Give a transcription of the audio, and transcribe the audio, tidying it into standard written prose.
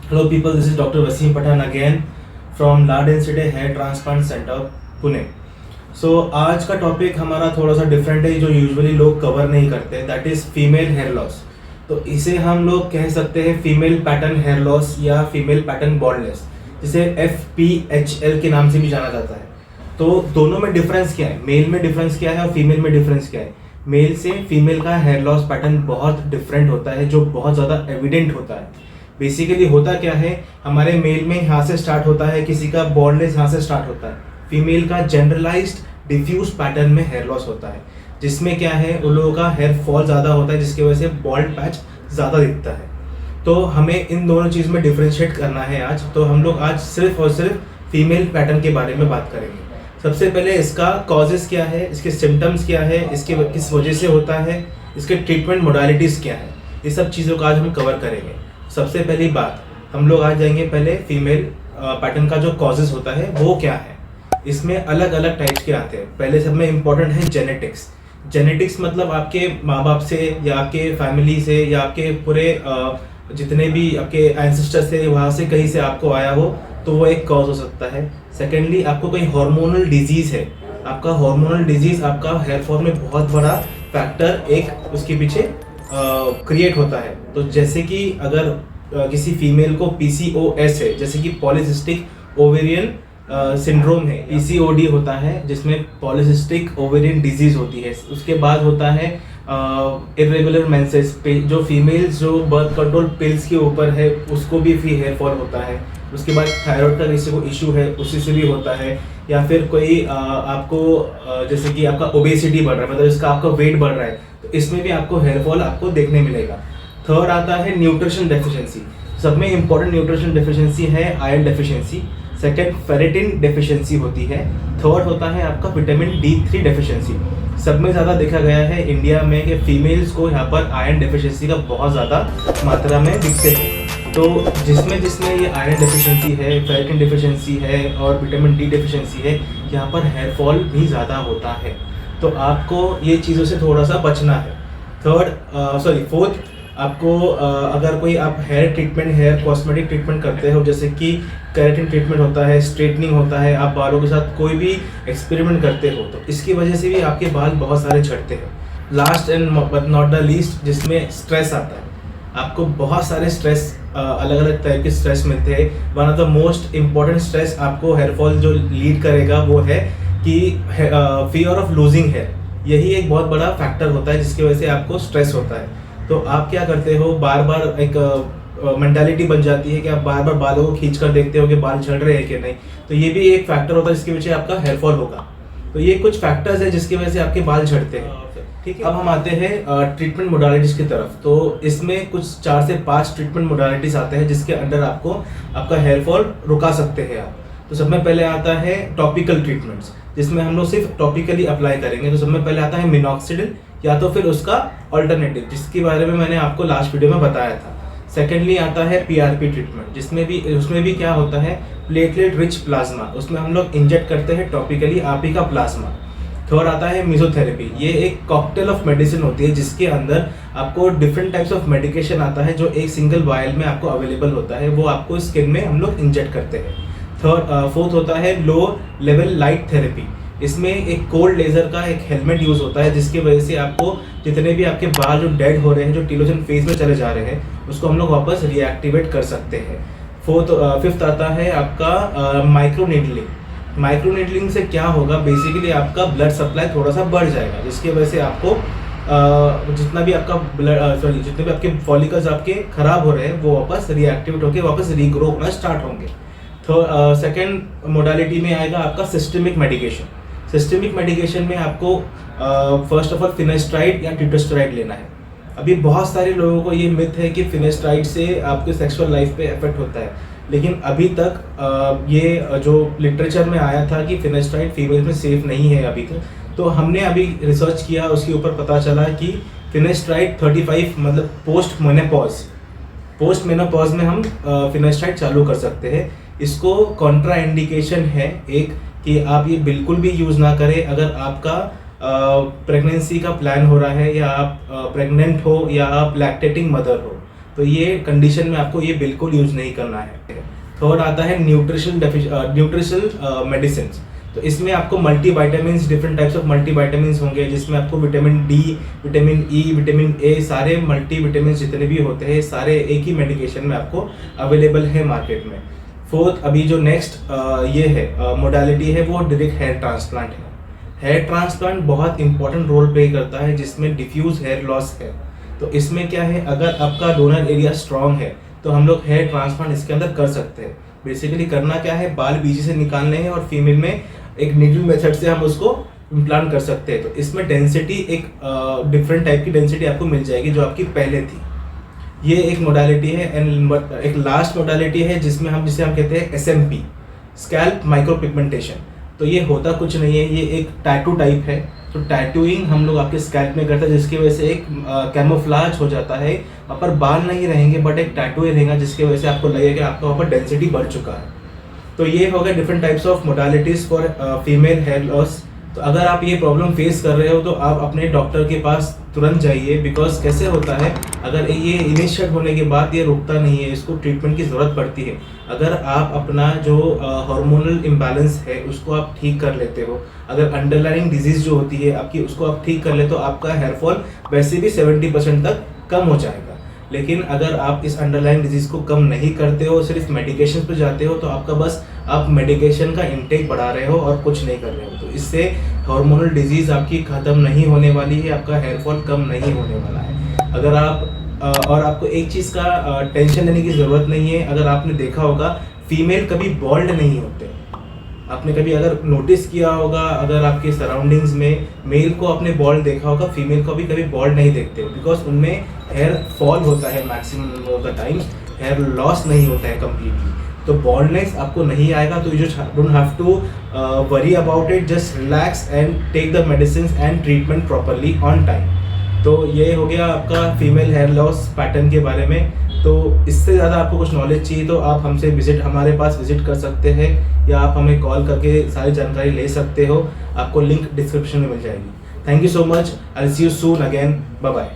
Hello people, this is Dr. Wasim Pathan again from La Density Hair Transplant Center, Pune. आज का topic हमारा थोड़ा सा डिफरेंट है जो यूजुअली लोग कवर नहीं करते, that is female hair loss. तो इसे हम लोग कह सकते हैं फीमेल पैटर्न हेयर लॉस या फीमेल पैटर्न बॉल्डनेस, जिसे FPHL के नाम से भी जाना जाता है। तो दोनों में डिफरेंस क्या है, मेल में डिफरेंस क्या है और फीमेल में डिफरेंस क्या है। मेल से फीमेल का हेयर लॉस पैटर्न बहुत डिफरेंट होता है, जो बहुत ज़्यादा एविडेंट होता है। बेसिकली होता क्या है, हमारे मेल में यहाँ से स्टार्ट होता है, किसी का बॉल्डनेस यहाँ से स्टार्ट होता है। फीमेल का जनरलाइज्ड डिफ्यूज पैटर्न में हेयर लॉस होता है, जिसमें क्या है उन लोगों का हेयर फॉल ज़्यादा होता है, जिसकी वजह से बॉल्ड पैच ज़्यादा दिखता है। तो हमें इन दोनों चीज़ में डिफ्रेंशिएट करना है आज। तो हम लोग आज सिर्फ और सिर्फ फीमेल पैटर्न के बारे में बात करेंगे। सबसे पहले इसका कॉजेज़ क्या है, इसके सिम्टम्स क्या है, इसके किस वजह से होता है, इसके ट्रीटमेंट मोडालिटीज़ क्या है, ये सब चीज़ों का आज हम कवर करेंगे। सबसे पहली बात, हम लोग आ जाएंगे पहले फीमेल पैटर्न का जो कॉजेज़ होता है वो क्या है। इसमें अलग अलग टाइप्स के आते हैं। पहले सब में इम्पॉर्टेंट है जेनेटिक्स। जेनेटिक्स मतलब आपके माँ बाप से या आपके फैमिली से या आपके पूरे जितने भी आपके एंसेस्टर से, वहाँ से कहीं से आपको आया हो, तो वो एक कॉज हो सकता है। सेकेंडली, आपको कोई हार्मोनल डिजीज़ है, आपका हार्मोनल डिजीज़ आपका हेयर फॉल में बहुत बड़ा फैक्टर एक उसके पीछे क्रिएट होता है। तो जैसे कि अगर किसी फीमेल को PCOS है, जैसे कि पॉलीसिस्टिक ओवेरियन सिंड्रोम है, PCOD होता है जिसमें पॉलीसिस्टिक ओवेरियन डिजीज होती है। उसके बाद होता है इरेगुलर मेंसेस, जो फीमेल्स जो बर्थ कंट्रोल पिल्स के ऊपर है उसको भी हेयर फॉल होता है। उसके बाद थायराइड का किसी को इशू है उसी से भी होता है। या फिर कोई आपको जैसे कि आपका ओबेसिटी बढ़ रहा है, मतलब इसका आपका वेट बढ़ रहा है, तो इसमें भी आपको हेयर फॉल आपको देखने मिलेगा। थर्ड आता है न्यूट्रिशन डेफिशिएंसी। सब में इंपॉर्टेंट न्यूट्रिशन डेफिशिएंसी है iron deficiency. Second, ferritin deficiency होती है। थर्ड होता है आपका विटामिन D3 डेफिशिएंसी। सब में ज़्यादा देखा गया है इंडिया में कि फीमेल्स को यहाँ पर आयरन डेफिशिएंसी का बहुत ज़्यादा मात्रा में दिखते हैं। तो जिसमें ये आयरन डेफिशिएंसी है, फेरेटिन डेफिशिएंसी है और विटामिन D डेफिशिएंसी है, यहाँ पर हेयर फॉल भी ज़्यादा होता है। तो आपको ये चीज़ों से थोड़ा सा बचना है। फोर्थ, आपको अगर कोई आप हेयर कॉस्मेटिक ट्रीटमेंट करते हो, जैसे कि केराटिन ट्रीटमेंट होता है, स्ट्रेटनिंग होता है, आप बालों के साथ कोई भी एक्सपेरिमेंट करते हो, तो इसकी वजह से भी आपके बाल बहुत सारे झड़ते हैं। Last and but not the least, जिसमें स्ट्रेस आता है। आपको बहुत सारे स्ट्रेस, अलग अलग टाइप के स्ट्रेस मिलते हैं। One of the most important stress आपको हेयर फॉल जो लीड करेगा वो है कि फियर ऑफ लूजिंग हेयर। यही एक बहुत बड़ा फैक्टर होता है जिसकी वजह से आपको स्ट्रेस होता है। तो आप क्या करते हो, बार बार एक मेंटालिटी बन जाती है कि आप बार बार बालों को खींच कर देखते हो कि बाल झड़ रहे हैं कि नहीं। तो ये भी एक फैक्टर होता है जिसकी वजह से आपका हेयर फॉल होगा। तो ये कुछ फैक्टर्स है जिसकी वजह से आपके बाल झड़ते हैं। ठीक है, अब हम आते हैं ट्रीटमेंट मोडालिटीज की तरफ। तो इसमें कुछ 4 से 5 ट्रीटमेंट मोडालिटीज आते हैं जिसके अंडर आपको आपका हेयर फॉल रुका सकते हैं आप। तो सब में पहले आता है टॉपिकल ट्रीटमेंट्स, जिसमें हम लोग सिर्फ टॉपिकली अप्लाई करेंगे। तो सब में पहले आता है मिनॉक्सिडिल या तो फिर उसका अल्टरनेटिव, जिसके बारे में मैंने आपको लास्ट वीडियो में बताया था। सेकेंडली आता है PRP ट्रीटमेंट, उसमें भी क्या होता है, प्लेटलेट रिच प्लाज्मा। उसमें हम लोग इंजेक्ट करते हैं टॉपिकली आप ही का प्लाज्मा। थर्ड आता है मेसोथेरेपी। ये एक कॉकटेल ऑफ मेडिसिन होती है जिसके अंदर आपको डिफरेंट टाइप्स ऑफ मेडिकेशन आता है जो एक सिंगल वायल में आपको अवेलेबल होता है, वो आपको स्किन में हम लोग इंजेक्ट करते हैं। फोर्थ होता है लो लेवल लाइट थेरेपी। इसमें एक कोल्ड लेजर का एक हेलमेट यूज होता है जिसकी वजह से आपको जितने भी आपके बाल जो डेड हो रहे हैं, जो टीलोजन फेज में चले जा रहे हैं, उसको हम लोग वापस रिएक्टिवेट कर सकते हैं। फिफ्थ आता है आपका माइक्रोनीडलिंग। माइक्रोनीडलिंग से क्या होगा, बेसिकली आपका ब्लड सप्लाई थोड़ा सा बढ़ जाएगा, जिसकी वजह से आपको जितना भी आपका जितने भी आपके फॉलिकल्स आपके खराब हो रहे हैं वो वापस रिएक्टिवेट होकर वापस रीग्रो होना स्टार्ट होंगे। तो सेकेंड मोडालिटी में आएगा आपका सिस्टमिक मेडिकेशन। सिस्टमिक मेडिकेशन में आपको फर्स्ट ऑफ ऑल फिनेस्ट्राइड या टिटोस्टेरॉइड लेना है। अभी बहुत सारे लोगों को ये मिथ है कि फिनेस्ट्राइड से आपके सेक्सुअल लाइफ पे इफेक्ट होता है, लेकिन अभी तक ये जो लिटरेचर में आया था कि फिनेस्ट्राइड फीमेल में सेफ नहीं है अभी तक। तो हमने अभी रिसर्च किया, उसके ऊपर पता चला कि फिनेस्ट्राइड 35 मतलब पोस्ट मेनोपॉज में हम फिनेस्ट्राइड चालू कर सकते हैं। इसको कॉन्ट्रा इंडिकेशन है एक कि आप ये बिल्कुल भी यूज़ ना करें अगर आपका प्रेगनेंसी का प्लान हो रहा है या आप प्रेग्नेंट हो या आप लैक्टेटिंग मदर हो। तो ये कंडीशन में आपको ये बिल्कुल यूज नहीं करना है। थर्ड आता है न्यूट्रिशनल मेडिसिन। तो इसमें आपको multivitamins, different types of multivitamins होंगे, जिसमें आपको vitamin D, vitamin E, vitamin A, सारे मल्टीविटामिन्स जितने भी होते हैं सारे एक ही मेडिकेशन में आपको अवेलेबल है मार्केट में। फोर्थ, अभी जो नेक्स्ट ये है मोडालिटी है वो डायरेक्ट हेयर ट्रांसप्लांट है। हेयर ट्रांसप्लांट बहुत इंपॉर्टेंट रोल प्ले करता है, जिसमें डिफ्यूज हेयर लॉस है। तो इसमें क्या है, अगर आपका डोनर एरिया स्ट्रांग है तो हम लोग हेयर ट्रांसप्लांट इसके अंदर कर सकते हैं। बेसिकली करना क्या है, बाल बीजी से निकालने हैं और फीमेल में एक नीडल मेथड से हम उसको इम्प्लांट कर सकते हैं। तो इसमें डेंसिटी एक डिफरेंट टाइप की डेंसिटी आपको मिल जाएगी जो आपकी पहले थी। ये एक मोडालिटी है। एंड एक लास्ट मोडालिटी है जिसे हम कहते हैं SMP, स्कैल्प माइक्रो पिगमेंटेशन। तो ये होता कुछ नहीं है, ये एक टैटू टाइप है। तो टैटूइंग हम लोग आपके स्कैल्प में करते हैं, जिसकी वजह से एक कैमोफ्लाज हो जाता है, वहाँ पर बाल नहीं रहेंगे बट एक टैटू रहेगा, जिसकी वजह से आपको लगेगा कि आपका वहाँ पर डेंसिटी बढ़ चुका है। तो ये हो गया different types of modalities for female hair loss. तो अगर आप ये प्रॉब्लम फेस कर रहे हो तो आप अपने डॉक्टर के पास तुरंत जाइए, बिकॉज कैसे होता है, अगर ये इनिशिएट होने के बाद ये रुकता नहीं है, इसको ट्रीटमेंट की ज़रूरत पड़ती है। अगर आप अपना जो हार्मोनल इम्बैलेंस है उसको आप ठीक कर लेते हो, अगर अंडरलाइंग डिजीज़ जो होती है आपकी उसको आप ठीक कर ले, तो आपका हेयर फॉल वैसे भी 70% तक कम हो जाएगा। लेकिन अगर आप इस अंडरलाइंग डिजीज़ को कम नहीं करते हो, सिर्फ मेडिकेशन पर जाते हो, तो आपका बस आप मेडिकेशन का इंटेक बढ़ा रहे हो और कुछ नहीं कर रहे हो। तो इससे हार्मोनल डिजीज़ आपकी ख़त्म नहीं होने वाली है, आपका हेयर फॉल कम नहीं होने वाला है। अगर आप और आपको एक चीज़ का टेंशन लेने की ज़रूरत नहीं है। अगर आपने देखा होगा, फीमेल कभी बॉल्ड नहीं होते। आपने कभी अगर नोटिस किया होगा, अगर आपके सराउंडिंग्स में मेल को आपने बॉल्ड देखा होगा, फीमेल को भी कभी बॉल्ड नहीं देखते, बिकॉज उनमें हेयर फॉल होता है maximum of the times, hair loss नहीं होता है कम्प्लीटली। तो बॉल्डनेस आपको नहीं आएगा, तो you just don't have to worry about it, just relax and take the medicine and treatment properly on time. तो ये हो गया आपका फीमेल हेयर लॉस पैटर्न के बारे में। तो इससे ज़्यादा आपको कुछ नॉलेज चाहिए तो आप हमसे हमारे पास विजिट कर सकते हैं, या आप हमें कॉल करके सारी जानकारी ले सकते हो। आपको लिंक डिस्क्रिप्शन में मिल जाएगी। Thank you so much, I will see you soon again, bye bye.